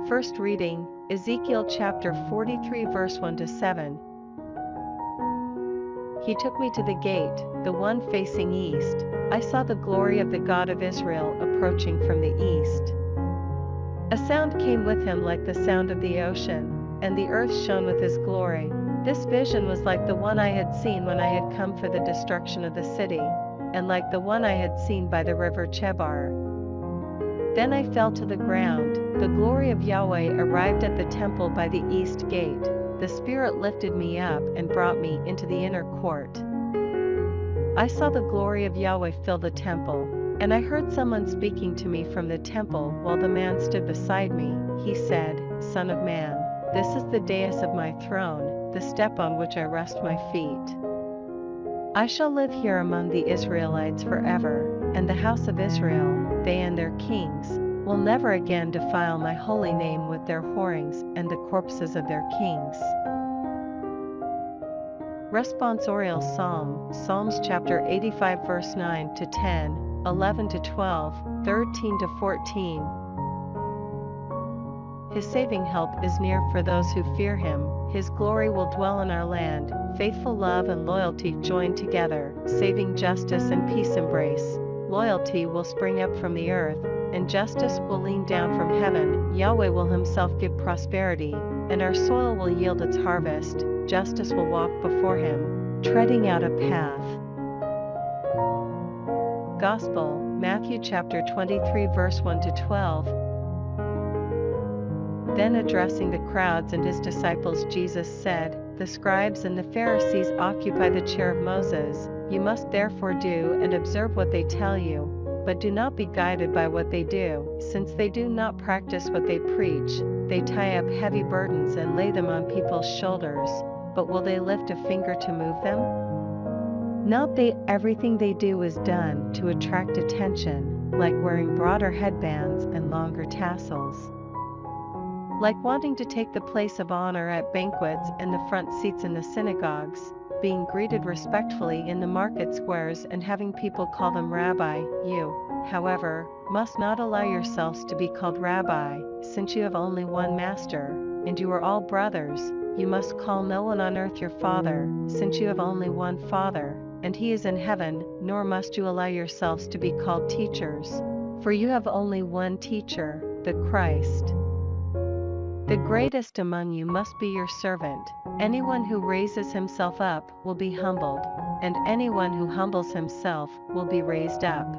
First reading, Ezekiel chapter 43 verse 1 to 7. He took me to the gate, the one facing east. I saw the glory of the God of Israel approaching from the east. A sound came with him like the sound of the ocean, and the earth shone with his glory. This vision was like the one I had seen when I had come for the destruction of the city, and like the one I had seen by the river Chebar. Then I fell to the ground. The glory of Yahweh arrived at the temple by the east gate. The Spirit lifted me up and brought me into the inner court. I saw the glory of Yahweh fill the temple, and I heard someone speaking to me from the temple while the man stood beside me. He said, "Son of man, this is the dais of my throne, the step on which I rest my feet. I shall live here among the Israelites forever, and the house of Israel, they and their kings, will never again defile my holy name with their whorings and the corpses of their kings." Responsorial Psalm, Psalms chapter 85 verse 9 to 10, 11 to 12, 13 to 14. His saving help is near for those who fear him. His glory will dwell in our land. Faithful love and loyalty join together. Saving justice and peace embrace. Loyalty will spring up from the earth, and justice will lean down from heaven. Yahweh will himself give prosperity, and our soil will yield its harvest. Justice will walk before him, treading out a path. Gospel, Matthew chapter 23 verse 1 to 12. Then addressing the crowds and his disciples, Jesus said, "The scribes and the Pharisees occupy the chair of Moses. You must therefore do and observe what they tell you, but do not be guided by what they do, since they do not practice what they preach. They tie up heavy burdens and lay them on people's shoulders, but will they lift a finger to move them? Everything they do is done to attract attention, like wearing broader headbands and longer tassels. Like wanting to take the place of honor at banquets and the front seats in the synagogues, being greeted respectfully in the market squares and having people call them rabbi. You, however, must not allow yourselves to be called rabbi, since you have only one master, and you are all brothers. You must call no one on earth your father, since you have only one Father, and he is in heaven, nor must you allow yourselves to be called teachers, for you have only one teacher, the Christ. The greatest among you must be your servant. Anyone who raises himself up will be humbled, and anyone who humbles himself will be raised up."